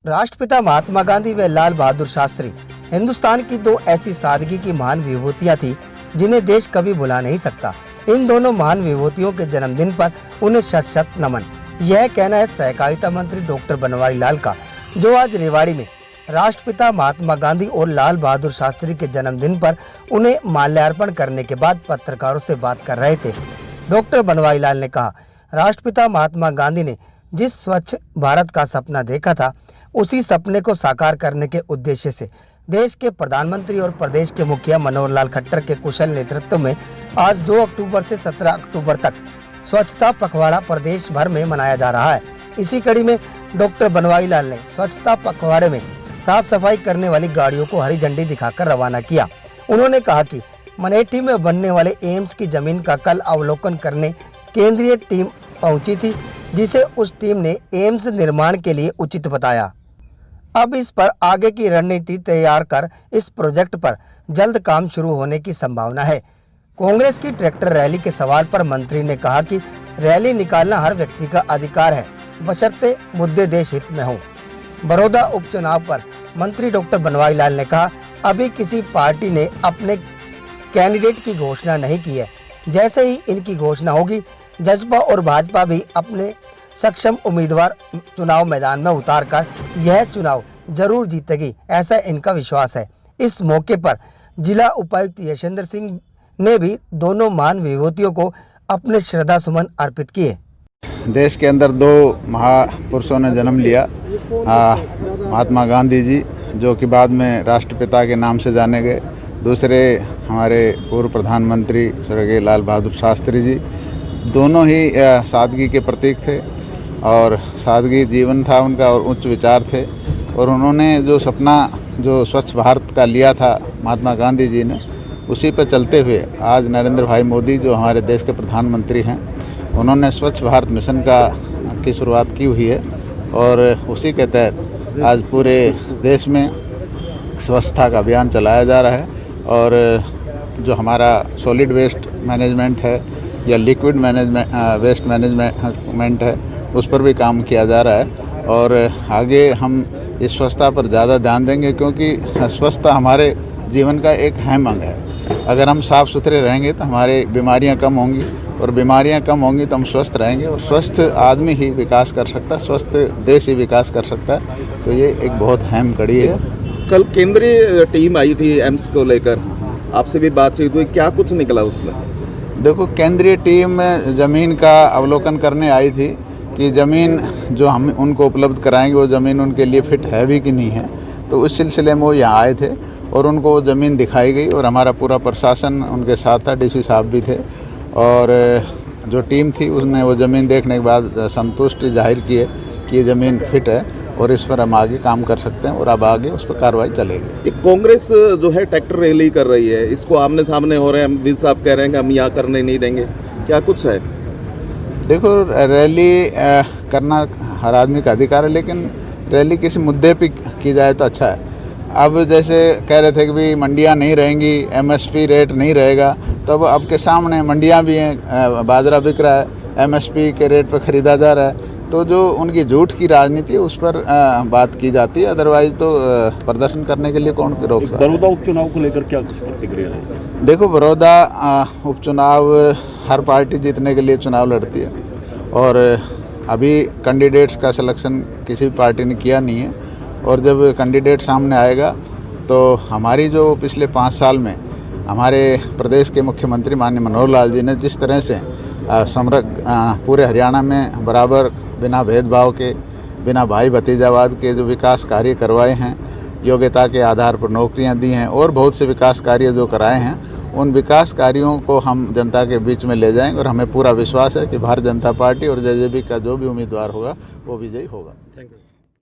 राष्ट्रपिता महात्मा गांधी व लाल बहादुर शास्त्री हिंदुस्तान की दो ऐसी सादगी की महान विभूतियां थी जिन्हें देश कभी भुला नहीं सकता। इन दोनों महान विभूतियों के जन्मदिन पर उन्हें शत शत नमन। यह कहना है सहकारिता मंत्री डॉक्टर बनवारी लाल का, जो आज रेवाड़ी में राष्ट्रपिता महात्मा गांधी और लाल बहादुर शास्त्री के जन्मदिन पर उन्हें माल्यार्पण करने के बाद पत्रकारों से बात कर रहे थे। डॉक्टर बनवारी लाल ने कहा, राष्ट्रपिता महात्मा गांधी ने जिस स्वच्छ भारत का सपना देखा था, उसी सपने को साकार करने के उद्देश्य से देश के प्रधानमंत्री और प्रदेश के मुखिया मनोहर लाल खट्टर के कुशल नेतृत्व में आज 2 अक्टूबर से 17 अक्टूबर तक स्वच्छता पखवाड़ा प्रदेश भर में मनाया जा रहा है। इसी कड़ी में डॉक्टर बनवारी लाल ने स्वच्छता पखवाड़े में साफ सफाई करने वाली गाड़ियों को हरी झंडी दिखाकर रवाना किया। उन्होंने कहा कि मनेठी में बनने वाले एम्स की जमीन का कल अवलोकन करने केंद्रीय टीम पहुंची थी, जिसे उस टीम ने एम्स निर्माण के लिए उचित बताया। अब इस पर आगे की रणनीति तैयार कर इस प्रोजेक्ट पर जल्द काम शुरू होने की संभावना है। कांग्रेस की ट्रैक्टर रैली के सवाल पर मंत्री ने कहा कि रैली निकालना हर व्यक्ति का अधिकार है, बशर्ते मुद्दे देश हित में हों। बड़ौदा उपचुनाव पर मंत्री डॉक्टर बनवारी लाल ने कहा, अभी किसी पार्टी ने अपने कैंडिडेट की घोषणा नहीं की है। जैसे ही इनकी घोषणा होगी, जसपा और भाजपा भी अपने सक्षम उम्मीदवार चुनाव मैदान में उतारकर यह चुनाव जरूर जीतेगी, ऐसा इनका विश्वास है। इस मौके पर जिला उपायुक्त यशेंद्र सिंह ने भी दोनों महान विभूतियों को अपने श्रद्धा सुमन अर्पित किए। देश के अंदर 2 महापुरुषों ने जन्म लिया, महात्मा गांधी जी, जो कि बाद में राष्ट्रपिता के नाम से जाने गए। दूसरे हमारे पूर्व प्रधानमंत्री स्वर्गीय लाल बहादुर शास्त्री जी, दोनों ही सादगी के प्रतीक थे और सादगी जीवन था उनका और उच्च विचार थे। और उन्होंने जो सपना जो स्वच्छ भारत का लिया था महात्मा गांधी जी ने, उसी पर चलते हुए आज नरेंद्र भाई मोदी जो हमारे देश के प्रधानमंत्री हैं, उन्होंने स्वच्छ भारत मिशन की शुरुआत की हुई है और उसी के तहत आज पूरे देश में स्वच्छता का अभियान चलाया जा रहा है। और जो हमारा सॉलिड वेस्ट मैनेजमेंट है या लिक्विड वेस्ट मैनेजमेंट है, उस पर भी काम किया जा रहा है। और आगे हम इस स्वच्छता पर ज़्यादा ध्यान देंगे, क्योंकि स्वच्छता हमारे जीवन का एक अहम अंग है। अगर हम साफ़ सुथरे रहेंगे तो हमारे बीमारियां कम होंगी, और बीमारियां कम होंगी तो हम स्वस्थ रहेंगे, और स्वस्थ आदमी ही विकास कर सकता है, स्वस्थ देश ही विकास कर सकता है। तो ये एक बहुत अहम कड़ी है। कल केंद्रीय टीम आई थी एम्स को लेकर, आपसे भी बातचीत हुई, क्या कुछ निकला उसमें? देखो, केंद्रीय टीम ज़मीन का अवलोकन करने आई थी कि ज़मीन जो हम उनको उपलब्ध कराएंगे वो ज़मीन उनके लिए फिट है भी कि नहीं है। तो उस सिलसिले में वो यहाँ आए थे और उनको वो ज़मीन दिखाई गई और हमारा पूरा प्रशासन उनके साथ था, डीसी साहब भी थे। और जो टीम थी उसने वो ज़मीन देखने के बाद संतुष्टि जाहिर की है कि ये ज़मीन फिट है और इस पर हम आगे काम कर सकते हैं, और अब आगे उस पर कार्रवाई चलेगी। कांग्रेस जो है ट्रैक्टर रैली कर रही है, इसको आमने सामने हो रहे हैं, विज साहब कह रहे हैं कि हम यहाँ करने नहीं देंगे, क्या कुछ है? देखो, रैली करना हर आदमी का अधिकार है, लेकिन रैली किसी मुद्दे पे की जाए तो अच्छा है। अब जैसे कह रहे थे कि भाई मंडियाँ नहीं रहेंगी, एमएसपी रेट नहीं रहेगा, तो अब आपके सामने मंडियाँ भी हैं, बाजरा बिक रहा है, एमएसपी के रेट पर ख़रीदा जा रहा है। तो जो उनकी झूठ की राजनीति है उस पर बात की जाती है, अदरवाइज तो प्रदर्शन करने के लिए कौन रोक सकता है। बड़ौदा उपचुनाव को लेकर क्या कुछ प्रतिक्रिया है? देखो, बड़ौदा उपचुनाव हर पार्टी जीतने के लिए चुनाव लड़ती है, और अभी कैंडिडेट्स का सिलेक्शन किसी भी पार्टी ने किया नहीं है। और जब कैंडिडेट सामने आएगा तो हमारी जो पिछले 5 साल में हमारे प्रदेश के मुख्यमंत्री माननीय मनोहर लाल जी ने जिस तरह से पूरे हरियाणा में बराबर बिना भेदभाव के, बिना भाई भतीजावाद के जो विकास कार्य करवाए हैं, योग्यता के आधार पर नौकरियां दी हैं और बहुत से विकास कार्य जो कराए हैं, उन विकास कार्यों को हम जनता के बीच में ले जाएंगे। और हमें पूरा विश्वास है कि भारतीय जनता पार्टी और जेजेपी का जो भी उम्मीदवार होगा वो विजयी होगा। Thank you.